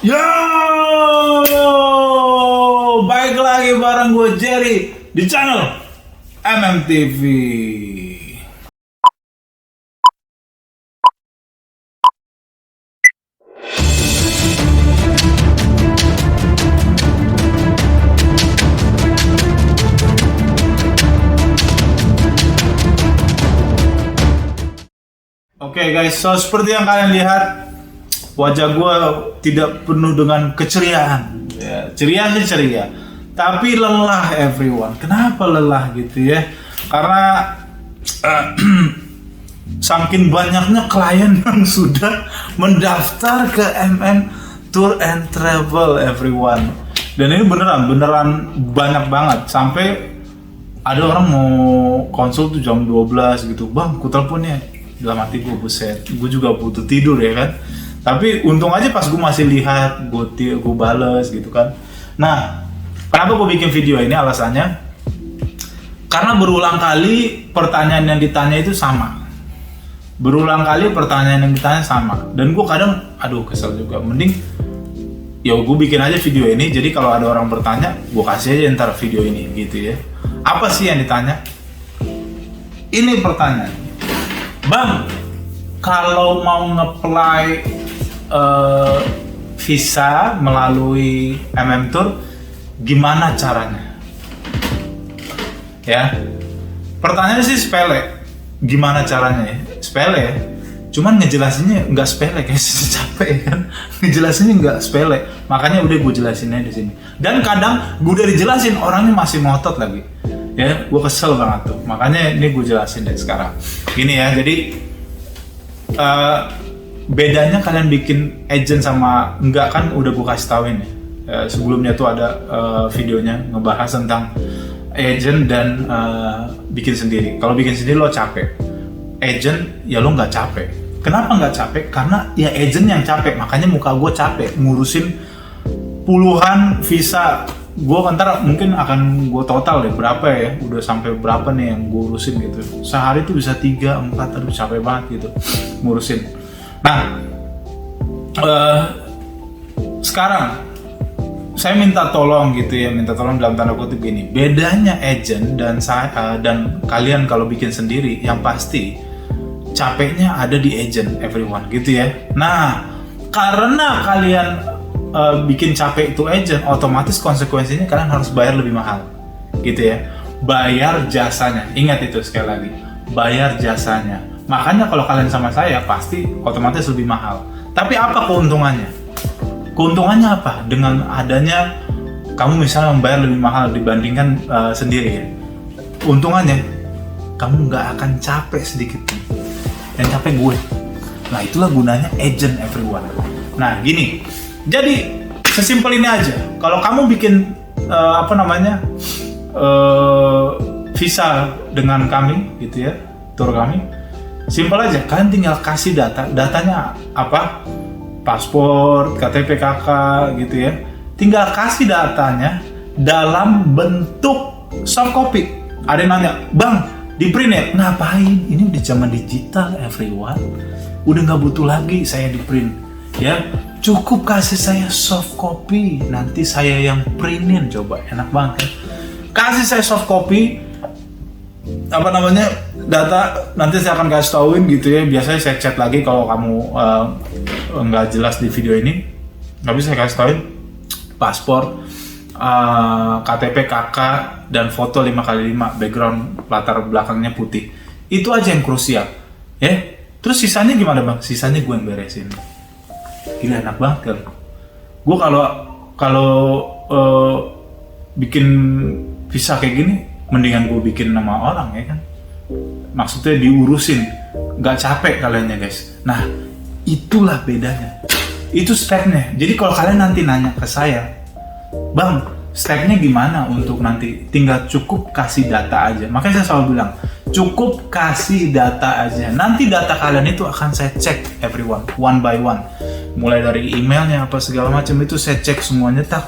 Yo, baik lagi bareng gue Jerry di channel MMTV. Oke guys, so seperti yang kalian lihat, wajah gue tidak penuh dengan keceriaan. Ya, ceria sih ceria, tapi lelah everyone. Kenapa lelah gitu ya? Karena saking banyaknya klien yang sudah mendaftar ke MM Tour and Travel everyone. Dan ini beneran banyak banget. Sampai ada orang mau konsul tuh jam 12 gitu. Bang, ku teleponnya. Dalam hati gue, buset, gue juga butuh tidur ya kan. Tapi untung aja pas gue masih lihat, gue bales gitu kan. Nah, kenapa gue bikin video ini alasannya? Karena berulang kali pertanyaan yang ditanya itu sama. Dan gue kadang, kesel juga. Mending, ya gue bikin aja video ini. Jadi kalau ada orang bertanya, gue kasih aja ntar video ini gitu ya. Apa sih yang ditanya? Ini pertanyaan. Bang, kalau mau nge-apply visa melalui MM Tour, gimana caranya? Ya, pertanyaannya sih sepele. Gimana caranya ya? Sepele ya. Cuman ngejelasinnya nggak sepele, kayak capek kan? Ngejelasinnya nggak sepele. Makanya udah gue jelasinnya di sini. Dan kadang gue udah dijelasin, orangnya masih ngotot lagi. Ya, gue kesel banget tuh. Makanya ini gue jelasin deh sekarang. Gini ya, jadi bedanya kalian bikin agent sama enggak kan udah gue kasih tauin ya. Sebelumnya tuh ada videonya ngebahas tentang agent dan bikin sendiri. Kalau bikin sendiri lo capek, agent ya lo nggak capek. Kenapa nggak capek? Karena ya agent yang capek. Makanya muka gue capek ngurusin puluhan visa. Gue ntar mungkin akan gue total deh berapa ya, udah sampai berapa nih yang gue urusin gitu. Sehari tuh bisa 3, 4, aduh capek banget gitu ngurusin. Nah, sekarang saya minta tolong gitu ya, minta tolong dalam tanda kutip gini. Bedanya agent dan saya dan kalian kalau bikin sendiri, yang pasti capeknya ada di agent everyone gitu ya. Nah, karena kalian bikin capek itu agent, otomatis konsekuensinya kalian harus bayar lebih mahal gitu ya. Bayar jasanya, ingat itu sekali lagi, bayar jasanya. Makanya kalau kalian sama saya pasti otomatis lebih mahal. Tapi apa keuntungannya? Keuntungannya apa? Dengan adanya kamu misalnya membayar lebih mahal dibandingkan sendiri ya, untungannya kamu nggak akan capek sedikit pun. Yang capek gue. Nah, itulah gunanya agent everyone. Nah, gini. Jadi sesimpel ini aja. Kalau kamu bikin visa dengan kami gitu ya, tour kami, simpel aja. Kalian tinggal kasih datanya apa? Paspor, KTP KK gitu ya. Tinggal kasih datanya dalam bentuk soft copy. Ada yang nanya, "Bang, di print ya?" Ngapain? Ini udah zaman digital everyone. Udah nggak butuh lagi saya di print ya. Cukup kasih saya soft copy, nanti saya yang printin. Coba, enak banget kan? Kasih saya soft copy, data, nanti saya akan kasih tauin gitu ya. Biasanya saya chat lagi kalau kamu nggak jelas di video ini. Tapi saya kasih tauin paspor, KTP KK, dan foto 5x5, background latar belakangnya putih. Itu aja yang krusial ya. Terus sisanya gimana bang? Sisanya gue yang beresin. Gila, enak banget kan? Gue kalau bikin visa kayak gini, mendingan gue bikin nama orang ya kan? Maksudnya diurusin, nggak capek kalian ya guys. Nah, itulah bedanya. Itu stepnya. Jadi kalau kalian nanti nanya ke saya, "Bang, stepnya gimana untuk nanti?" Tinggal cukup kasih data aja. Makanya saya selalu bilang, cukup kasih data aja. Nanti data kalian itu akan saya cek everyone, one by one. Mulai dari emailnya apa segala macam itu saya cek semuanya, tak.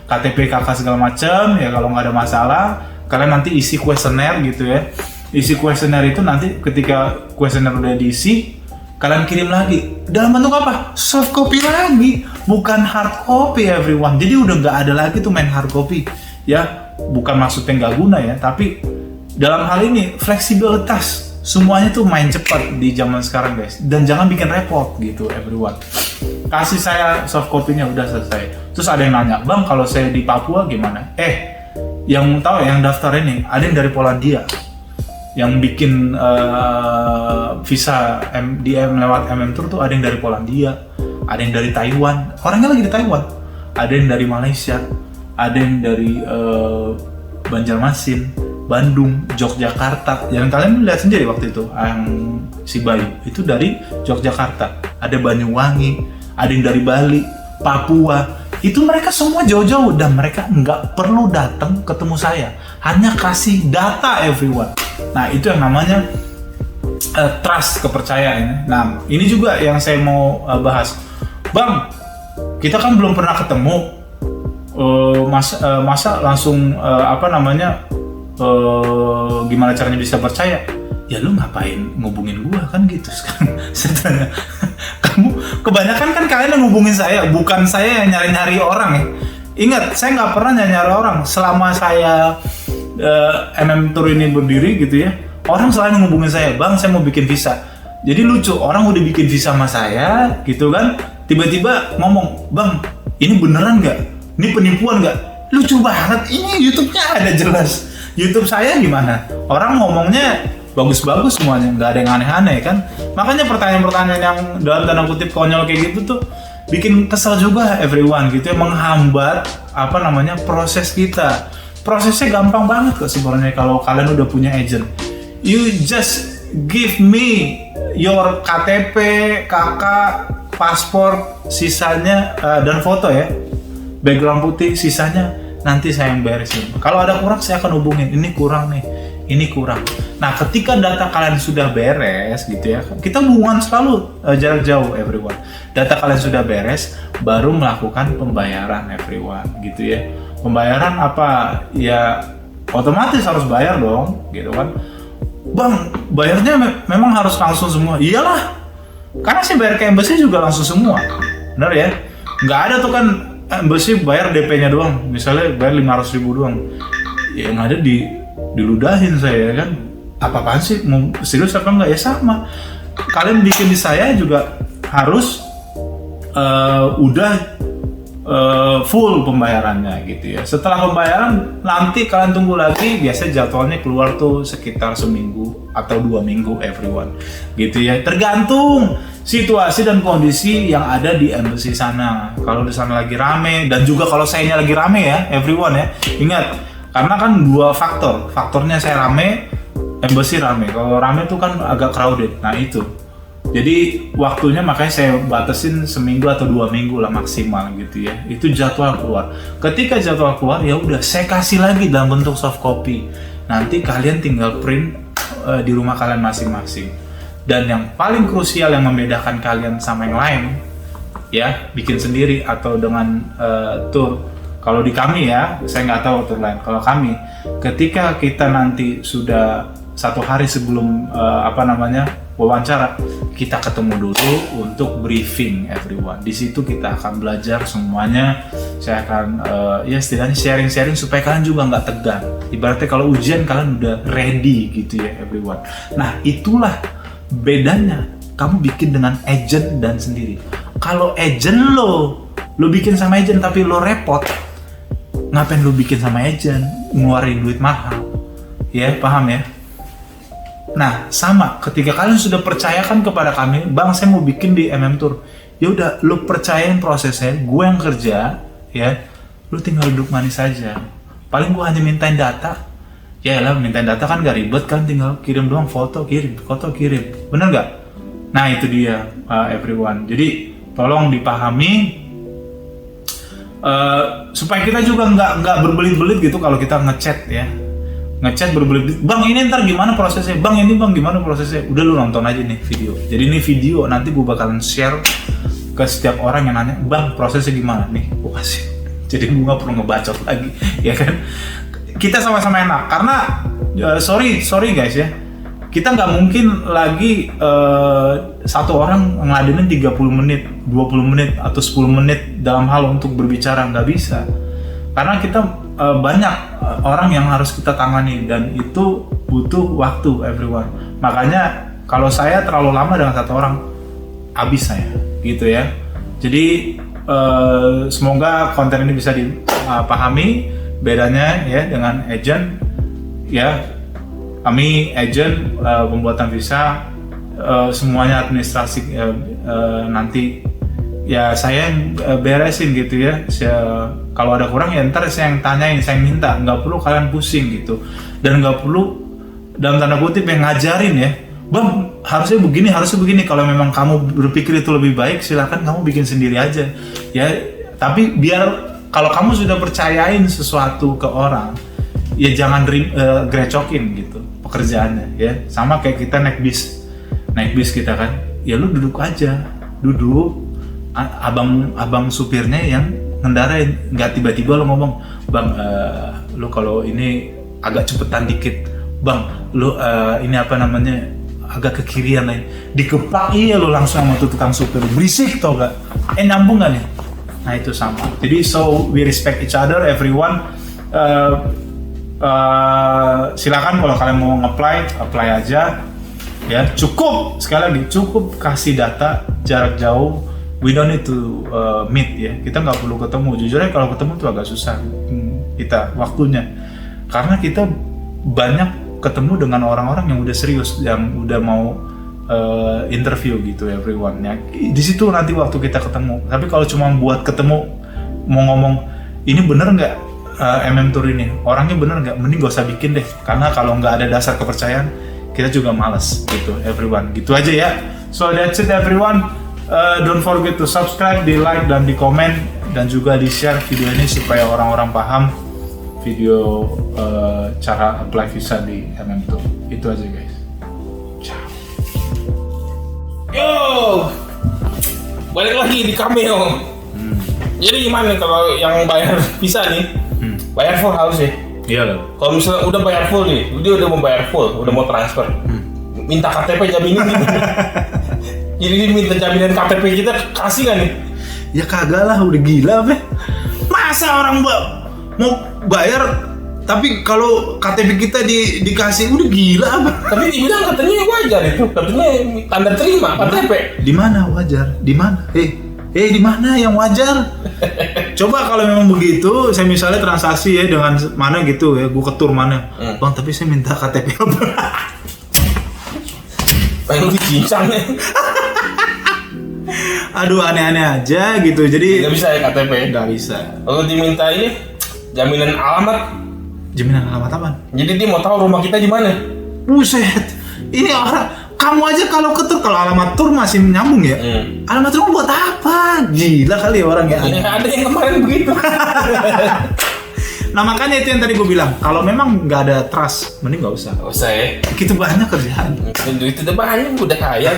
KTP KK segala macam ya. Kalau nggak ada masalah, kalian nanti isi kuesioner gitu ya. Isi kuesioner itu nanti ketika kuesioner udah diisi, kalian kirim lagi dalam bentuk apa? Soft copy lagi, bukan hard copy everyone. Jadi udah nggak ada lagi tuh main hard copy ya, bukan maksudnya nggak guna ya, tapi dalam hal ini fleksibilitas, semuanya tuh main cepat di zaman sekarang guys, dan jangan bikin repot gitu everyone. Kasih saya soft copy-nya udah selesai. Terus ada yang nanya, bang kalau saya di Papua gimana? Yang tahu yang daftar ini ada yang dari Polandia, yang bikin visa lewat Tour tuh ada yang dari Polandia, ada yang dari Taiwan, orangnya lagi di Taiwan, ada yang dari Malaysia, ada yang dari Banjarmasin, Bandung, Yogyakarta. Yang kalian lihat sendiri waktu itu, yang si Bayu itu dari Yogyakarta, ada Banyuwangi, ada yang dari Bali, Papua. Itu mereka semua jauh-jauh dan mereka nggak perlu datang ketemu saya, hanya kasih data everyone. Nah itu yang namanya trust, kepercayaan. Nah ini juga yang saya mau bahas, bang. Kita kan belum pernah ketemu, masa langsung gimana caranya bisa percaya? Ya lu ngapain ngubungin gua kan gitu sekarang. Saya tanya, kamu kebanyakan kan kalian yang ngubungin saya, bukan saya yang nyari-nyari orang ya. Ingat, saya nggak pernah nyari-nyari orang selama saya Tour ini berdiri gitu ya. Orang selalu ngubungin saya, bang saya mau bikin visa. Jadi lucu, orang udah bikin visa sama saya gitu kan, tiba-tiba ngomong, bang ini beneran nggak? Ini penipuan nggak? Lucu banget, ini YouTube-nya ada jelas. YouTube saya gimana? Orang ngomongnya bagus-bagus semuanya, nggak ada yang aneh-aneh kan. Makanya pertanyaan-pertanyaan yang dalam tanda kutip konyol kayak gitu tuh bikin kesel juga everyone gitu ya, menghambat proses kita. Prosesnya gampang banget kok sebenarnya kalau kalian udah punya agent. You just give me your KTP, KK, paspor, sisanya dan foto ya, background putih, sisanya nanti saya yang beresin. Kalau ada kurang saya akan hubungin, ini kurang nih, ini kurang. Nah ketika data kalian sudah beres gitu ya, kita hubungan selalu jarak jauh everyone. Data kalian sudah beres, baru melakukan pembayaran everyone gitu ya. Pembayaran apa? Ya otomatis harus bayar dong gitu kan. Bang, bayarnya memang harus langsung semua? Iyalah, karena saya bayar ke embassy juga langsung semua, benar ya? Nggak ada tuh kan embassy bayar DP-nya doang, misalnya bayar 500.000 doang, ya yang ada diludahin saya kan. Apa-apaan sih, mau serius apa enggak? Ya sama, kalian bikin di saya juga harus udah full pembayarannya gitu ya. Setelah pembayaran nanti kalian tunggu lagi, biasa jadwalnya keluar tuh sekitar seminggu atau 2 minggu everyone gitu ya, tergantung situasi dan kondisi yang ada di embassy sana. Kalau di sana lagi rame, dan juga kalau sayanya lagi rame ya everyone ya, ingat, karena kan 2 faktornya saya rame, embassy rame. Kalau rame tuh kan agak crowded, nah itu. Jadi waktunya makanya saya batasin seminggu atau 2 minggu lah maksimal gitu ya. Itu jadwal keluar. Ketika jadwal keluar ya udah saya kasih lagi dalam bentuk soft copy. Nanti kalian tinggal print di rumah kalian masing-masing. Dan yang paling krusial yang membedakan kalian sama yang lain ya, bikin sendiri atau dengan tour. Kalau di kami ya, saya nggak tahu tour lain. Kalau kami, ketika kita nanti sudah 1 hari sebelum wawancara, kita ketemu dulu untuk briefing everyone. Di situ kita akan belajar semuanya. Saya akan setidaknya sharing-sharing supaya kalian juga nggak tegang. Ibaratnya kalau ujian kalian udah ready gitu ya everyone. Nah itulah bedanya kamu bikin dengan agent dan sendiri. Kalau agent lo bikin sama agent tapi lo repot, ngapain lo bikin sama agent, ngeluarin duit mahal? Ya paham ya? Nah, sama ketika kalian sudah percayakan kepada kami, bang saya mau bikin di Tour. Ya udah, lu percayain prosesnya, gue yang kerja, ya. Lu tinggal duduk manis saja. Paling gue hanya mintain data. Ya lah, mintain data kan gak ribet kan, tinggal kirim doang foto kirim. Bener nggak? Nah itu dia everyone. Jadi tolong dipahami supaya kita juga nggak berbelit-belit gitu kalau kita ngechat ya. Ngechat berbelit, bang ini ntar gimana prosesnya, bang ini bang gimana prosesnya, udah lu nonton aja nih video. Jadi ini video nanti gue bakalan share ke setiap orang yang nanya, bang prosesnya gimana nih, gue kasih. Jadi gue nggak perlu ngebacot lagi, ya kan? Kita sama-sama enak, karena sorry guys ya, kita nggak mungkin lagi satu orang ngeladenin 30 menit, 20 menit, atau 10 menit dalam hal untuk berbicara, nggak bisa. Karena kita banyak orang yang harus kita tangani dan itu butuh waktu everyone. Makanya kalau saya terlalu lama dengan satu orang, habis saya gitu ya. Jadi semoga konten ini bisa dipahami bedanya ya dengan agent ya. Kami agent pembuatan visa, semuanya administrasi nanti ya saya yang beresin gitu ya. Kalau ada kurang ya ntar saya yang tanyain, saya minta, nggak perlu kalian pusing gitu. Dan nggak perlu dalam tanda kutip yang ngajarin ya, bang harusnya begini. Kalau memang kamu berpikir itu lebih baik, silakan kamu bikin sendiri aja ya. Tapi biar kalau kamu sudah percayain sesuatu ke orang, ya jangan grecokin gitu pekerjaannya ya. Sama kayak kita naik bis kita kan, ya lu duduk aja, abang supirnya yang ngendarain, nggak tiba-tiba lo ngomong, bang lu kalau ini agak cepetan dikit, bang lu ini apa namanya agak ke kirian nih, dikeplak iya lo langsung sama tuh tukang supir, berisik tau gak, nyambung gak nih? Nah itu sama. Jadi so we respect each other everyone. Silakan kalau kalian mau apply aja ya. Cukup sekali lagi, cukup kasih data jarak jauh. We don't need to meet ya. Kita nggak perlu ketemu. Jujur aja kalau ketemu tuh agak susah kita waktunya, karena kita banyak ketemu dengan orang-orang yang udah serius, yang udah mau interview gitu everyone ya. Di situ nanti waktu kita ketemu. Tapi kalau cuma buat ketemu mau ngomong ini bener nggak Tour ini, orangnya bener nggak, mending gak usah bikin deh. Karena kalau nggak ada dasar kepercayaan, kita juga males gitu everyone. Gitu aja ya. So that's it everyone. Don't forget to subscribe, di like dan di komen, dan juga di share video ini supaya orang-orang paham video cara apply visa di Tour. Itu aja guys. Ciao. Yo, balik lagi di Cameo. Jadi gimana kalau yang bayar visa nih? Bayar full harus ya? Iya loh. Kalau misalnya udah bayar full nih, dia udah mau bayar full, udah mau transfer, minta KTP jaminin gitu. Jadi dia minta jaminan KTP kita, kasih nggak nih? Ya kagak lah, udah gila be. Masa orang mau bayar tapi kalau KTP kita dikasih, udah gila apa? Tapi dibilang katanya wajar itu, katanya tanda terima KTP. Di mana wajar? Di mana? Di mana yang wajar? Coba kalau memang begitu, saya misalnya transaksi ya dengan mana gitu ya, gue ketur mana, bang tapi saya minta KTP apa? Pengen dicincang ya. Aduh aneh-aneh aja gitu, jadi nggak bisa ya KTP? Nggak bisa. Kalau diminta ini jaminan alamat. Jaminan alamat apa? Jadi dia mau tahu rumah kita di mana. Buset, ini orang, kamu aja kalau ketur, kalau alamat tur masih nyambung ya. Alamat tur buat apa? Gila kali ya orang ya. Ada yang kemarin begitu. Nah makanya itu yang tadi gue bilang, kalau memang nggak ada trust, mending nggak usah. Nggak usah ya. Kita banyak kerjaan. Itu udah banyak, udah kaya.